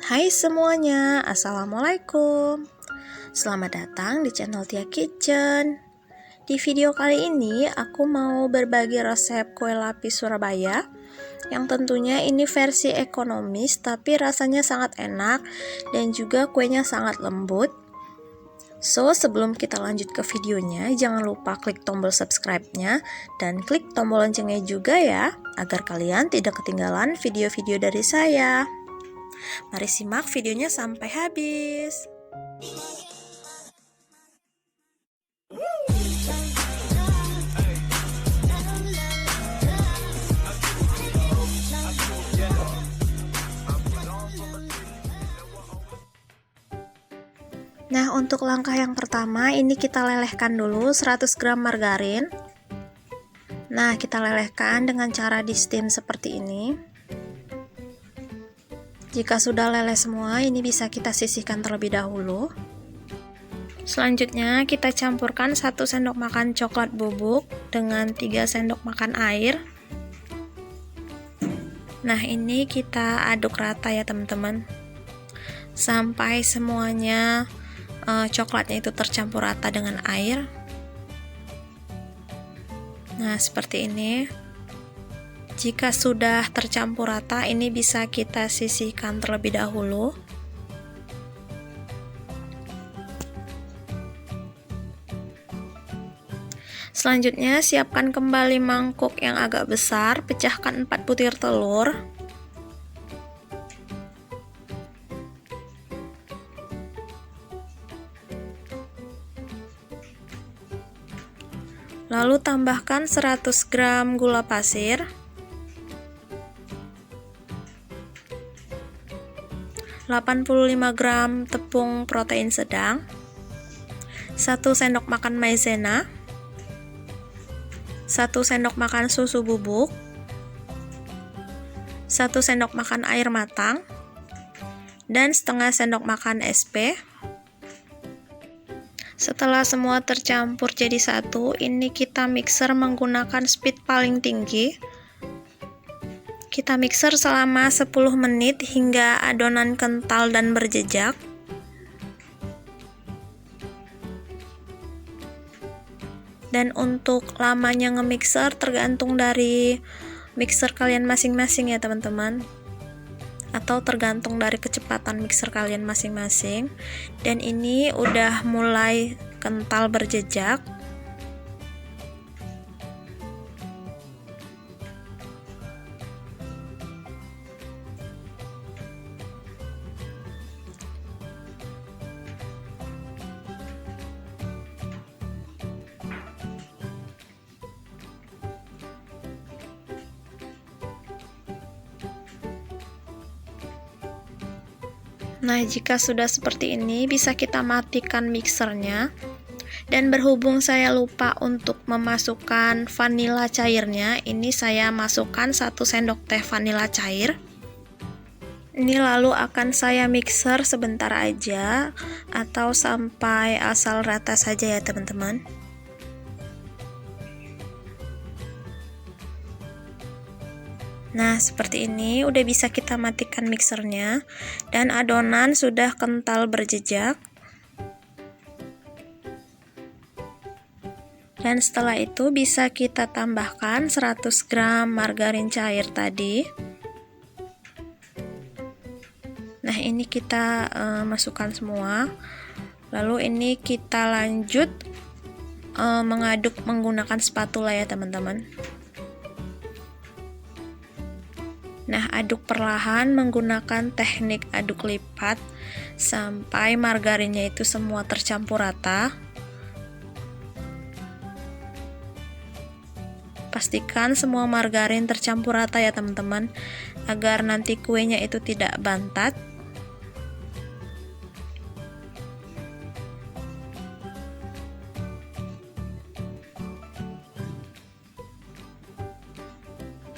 Hai semuanya, Assalamualaikum. Selamat datang di channel Tia Kitchen. Di video kali ini aku mau berbagi resep kue lapis Surabaya yang tentunya ini versi ekonomis tapi rasanya sangat enak dan juga kuenya sangat lembut. So, sebelum kita lanjut ke videonya, jangan lupa klik tombol subscribe-nya dan klik tombol loncengnya juga ya, agar kalian tidak ketinggalan video-video dari saya. Mari simak videonya sampai habis. Nah, untuk langkah yang pertama ini kita lelehkan dulu 100 gram margarin. Nah, kita lelehkan dengan cara di steam seperti ini. Jika sudah leleh semua, ini bisa kita sisihkan terlebih dahulu. Selanjutnya, kita campurkan 1 sendok makan coklat bubuk dengan 3 sendok makan air. Nah, ini kita aduk rata ya teman-teman, sampai semuanya coklatnya itu tercampur rata dengan air. Nah, seperti ini. Jika sudah tercampur rata, ini bisa kita sisihkan terlebih dahulu. Selanjutnya, siapkan kembali mangkuk yang agak besar, pecahkan 4 butir telur. Lalu tambahkan 100 gram gula pasir, 85 gram tepung protein sedang, 1 sendok makan maizena, 1 sendok makan susu bubuk, 1 sendok makan air matang, dan setengah sendok makan SP. Setelah semua tercampur jadi satu, ini kita mixer menggunakan speed paling tinggi. Kita mixer selama 10 menit hingga adonan kental dan berjejak. Dan untuk lamanya nge-mixer tergantung dari mixer kalian masing-masing ya teman-teman, atau tergantung dari kecepatan mixer kalian masing-masing. Dan ini udah mulai kental berjejak. Nah, jika sudah seperti ini, bisa kita matikan mixernya. Dan berhubung saya lupa untuk memasukkan vanila cairnya, ini saya masukkan 1 sendok teh vanila cair. Ini lalu akan saya mixer sebentar aja, atau sampai asal rata saja ya teman-teman. Nah, seperti ini udah bisa kita matikan mixernya dan adonan sudah kental berjejak. Dan setelah itu bisa kita tambahkan 100 gram margarin cair tadi. Nah, ini kita masukkan semua. Lalu ini kita lanjut mengaduk menggunakan spatula ya teman-teman. Nah, aduk perlahan menggunakan teknik aduk lipat sampai margarinnya itu semua tercampur rata. Pastikan semua margarin tercampur rata ya teman-teman, agar nanti kuenya itu tidak bantat.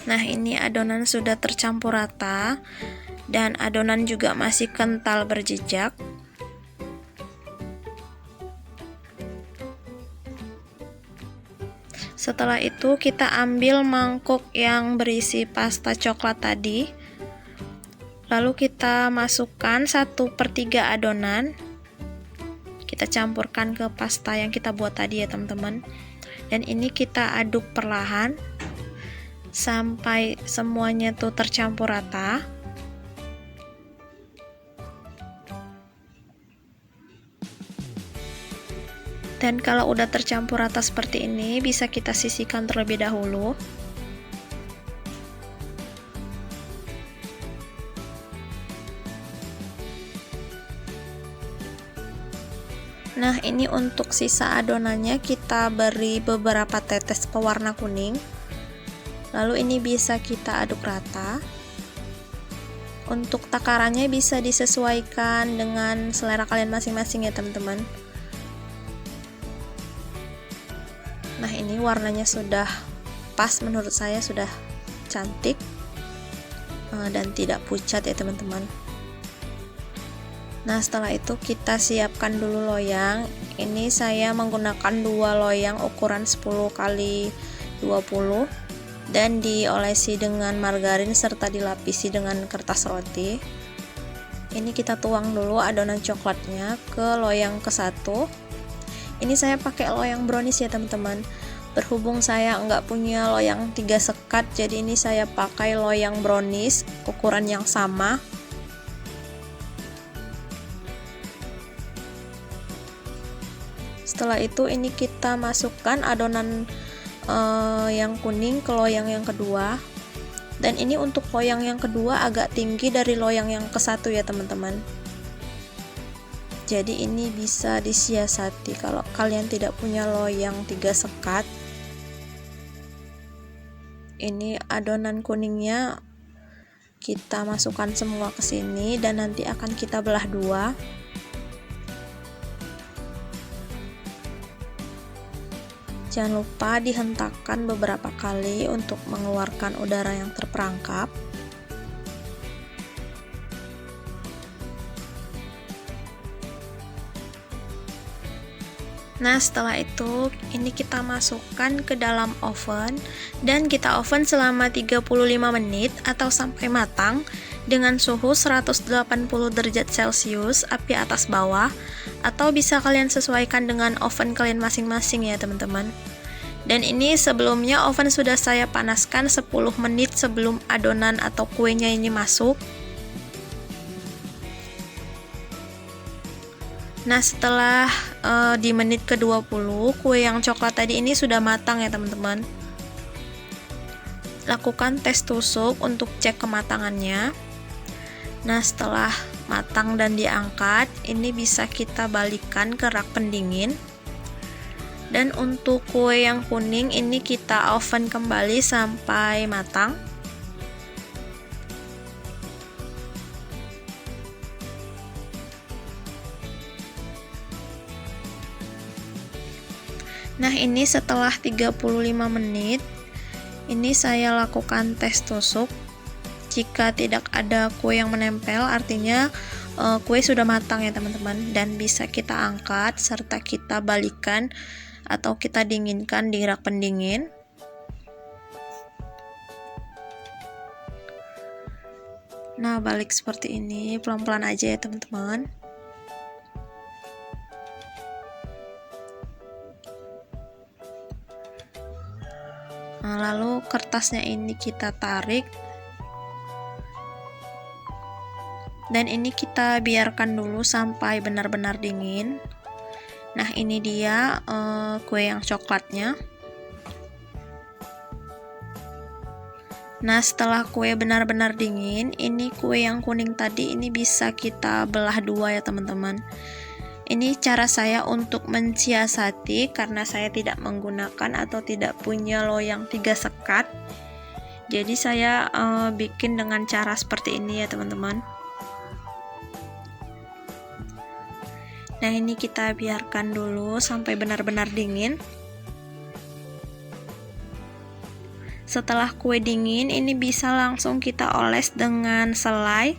Nah, ini adonan sudah tercampur rata dan adonan juga masih kental berjejak. Setelah itu kita ambil mangkuk yang berisi pasta coklat tadi. Lalu kita masukkan 1/3 adonan. Kita campurkan ke pasta yang kita buat tadi ya teman-teman. Dan ini kita aduk perlahan sampai semuanya tuh tercampur rata. Dan kalau udah tercampur rata seperti ini, bisa kita sisihkan terlebih dahulu. Nah, ini untuk sisa adonannya kita beri beberapa tetes pewarna kuning. Lalu ini bisa kita aduk rata. Untuk takarannya bisa disesuaikan dengan selera kalian masing-masing ya teman-teman. Nah, ini warnanya sudah pas, menurut saya sudah cantik dan tidak pucat ya teman-teman. Nah, setelah itu kita siapkan dulu loyang. Ini saya menggunakan 2 loyang ukuran 10x20 dan diolesi dengan margarin serta dilapisi dengan kertas roti. Ini kita tuang dulu adonan coklatnya ke loyang ke-1. Ini saya pakai loyang brownies ya teman-teman. Berhubung saya nggak punya loyang 3 sekat, jadi ini saya pakai loyang brownies ukuran yang sama. Setelah itu ini kita masukkan adonan yang kuning ke loyang yang kedua. Dan ini untuk loyang yang kedua agak tinggi dari loyang yang ke-1 ya teman-teman. Jadi ini bisa disiasati kalau kalian tidak punya loyang 3 sekat. Ini adonan kuningnya kita masukkan semua ke sini dan nanti akan kita belah 2. Jangan lupa dihentakkan beberapa kali untuk mengeluarkan udara yang terperangkap. Nah, setelah itu ini kita masukkan ke dalam oven dan kita oven selama 35 menit atau sampai matang dengan suhu 180 derajat Celcius, api atas bawah, atau bisa kalian sesuaikan dengan oven kalian masing-masing ya teman-teman. Dan ini sebelumnya oven sudah saya panaskan 10 menit sebelum adonan atau kuenya ini masuk. Nah, setelah di menit ke-20 kue yang coklat tadi ini sudah matang ya teman-teman. Lakukan tes tusuk untuk cek kematangannya. Nah, setelah matang dan diangkat, ini bisa kita balikkan ke rak pendingin. Dan untuk kue yang kuning ini kita oven kembali sampai matang. Nah, ini setelah 35 menit, ini saya lakukan tes tusuk. Jika tidak ada kue yang menempel, artinya kue sudah matang ya teman-teman, dan bisa kita angkat serta kita balikkan atau kita dinginkan di rak pendingin. Nah, balik seperti ini, pelan-pelan aja ya teman-teman. Nah, lalu kertasnya ini kita tarik. Dan ini kita biarkan dulu sampai benar-benar dingin. Nah, ini dia kue yang coklatnya. Nah, setelah kue benar-benar dingin, ini kue yang kuning tadi ini bisa kita belah 2 ya teman-teman. Ini cara saya untuk mensiasati karena saya tidak menggunakan atau tidak punya loyang 3 sekat. Jadi saya bikin dengan cara seperti ini ya teman-teman. Nah, ini kita biarkan dulu sampai benar-benar dingin. Setelah kue dingin, ini bisa langsung kita oles dengan selai.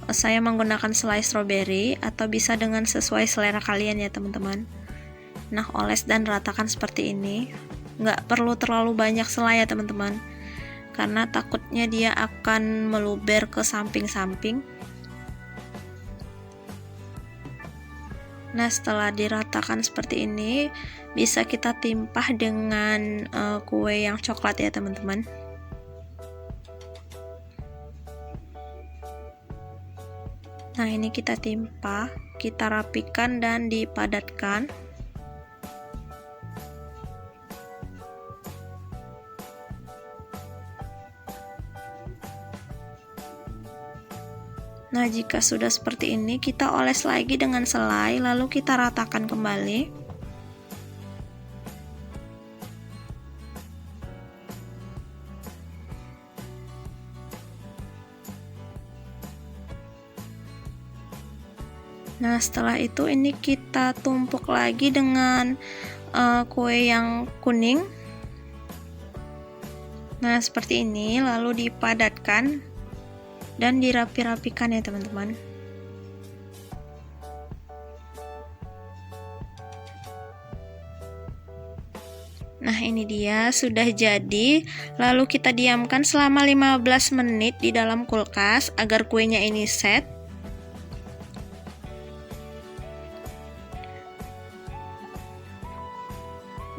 Saya menggunakan selai stroberi atau bisa dengan sesuai selera kalian ya teman-teman. Nah, oles dan ratakan seperti ini. Nggak perlu terlalu banyak selai ya teman-teman. karena takutnya dia akan meluber ke samping-samping. Nah, setelah diratakan seperti ini, bisa kita timpah dengan kue yang coklat ya teman-teman. Nah, ini kita timpah, kita rapikan dan dipadatkan. Nah, jika sudah seperti ini, kita oles lagi dengan selai, lalu kita ratakan kembali. Nah, setelah itu ini kita tumpuk lagi dengan kue yang kuning. Nah, seperti ini, lalu dipadatkan dan dirapi-rapikan ya teman-teman. Nah, ini dia sudah jadi. Lalu kita diamkan selama 15 menit di dalam kulkas agar kuenya ini set.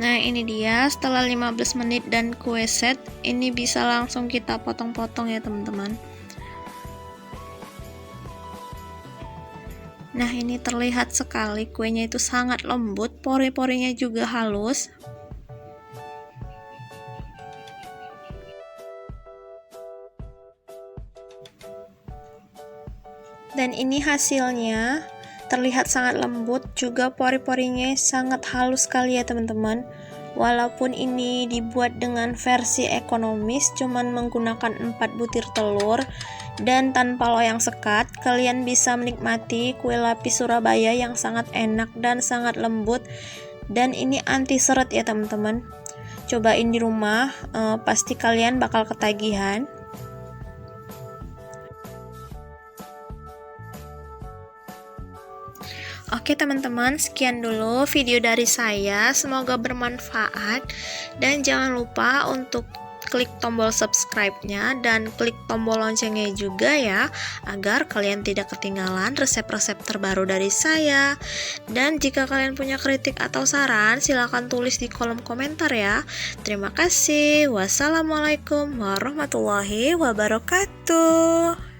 Nah, ini dia setelah 15 menit dan kue set, ini bisa langsung kita potong-potong ya teman-teman. Nah, ini terlihat sekali kuenya itu sangat lembut, pori-porinya juga halus. Dan ini hasilnya, terlihat sangat lembut, juga pori-porinya sangat halus sekali ya teman-teman. Walaupun ini dibuat dengan versi ekonomis, cuman menggunakan 4 butir telur dan tanpa loyang sekat, kalian bisa menikmati kue lapis Surabaya yang sangat enak dan sangat lembut, dan ini anti seret ya teman-teman. Cobain di rumah, pasti kalian bakal ketagihan. Oke teman-teman, sekian dulu video dari saya, semoga bermanfaat, dan jangan lupa untuk klik tombol subscribe-nya dan klik tombol loncengnya juga ya, agar kalian tidak ketinggalan resep-resep terbaru dari saya. Dan jika kalian punya kritik atau saran, silahkan tulis di kolom komentar ya. Terima kasih. Wassalamualaikum warahmatullahi wabarakatuh.